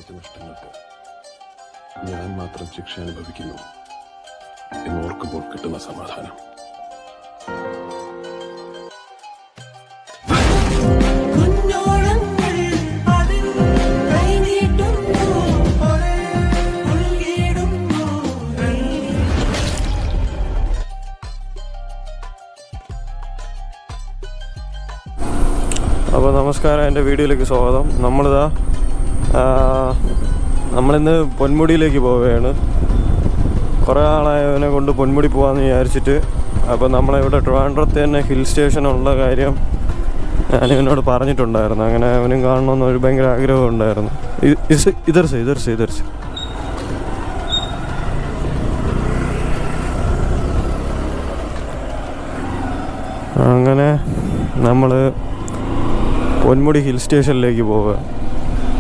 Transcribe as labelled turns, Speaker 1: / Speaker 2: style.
Speaker 1: കാണിച്ച നഷ്ടങ്ങൾക്ക് ഞാൻ മാത്രം ശിക്ഷ അനുഭവിക്കുന്നു എന്നോർക്കുമ്പോൾ കിട്ടുന്ന സമാധാനം.
Speaker 2: അപ്പോൾ നമസ്കാരം, എൻ്റെ വീഡിയോയിലേക്ക് സ്വാഗതം. നമ്മളിന്ന് പൊന്മുടിയിലേക്ക് പോവുകയാണ്. കുറേ ആളായവനെ കൊണ്ട് പൊന്മുടി പോകാമെന്ന് വിചാരിച്ചിട്ട്. അപ്പോൾ നമ്മളിവിടെ ട്രിവാൻഡ്രത്ത് തന്നെ ഹിൽ സ്റ്റേഷനുള്ള കാര്യം ഞാനിവനോട് പറഞ്ഞിട്ടുണ്ടായിരുന്നു. അങ്ങനെ അവനും കാണണമെന്ന് ഒരു ഭയങ്കര ആഗ്രഹം ഉണ്ടായിരുന്നു. ഇതർസ് അങ്ങനെ നമ്മൾ പൊന്മുടി ഹിൽ സ്റ്റേഷനിലേക്ക് പോവുക.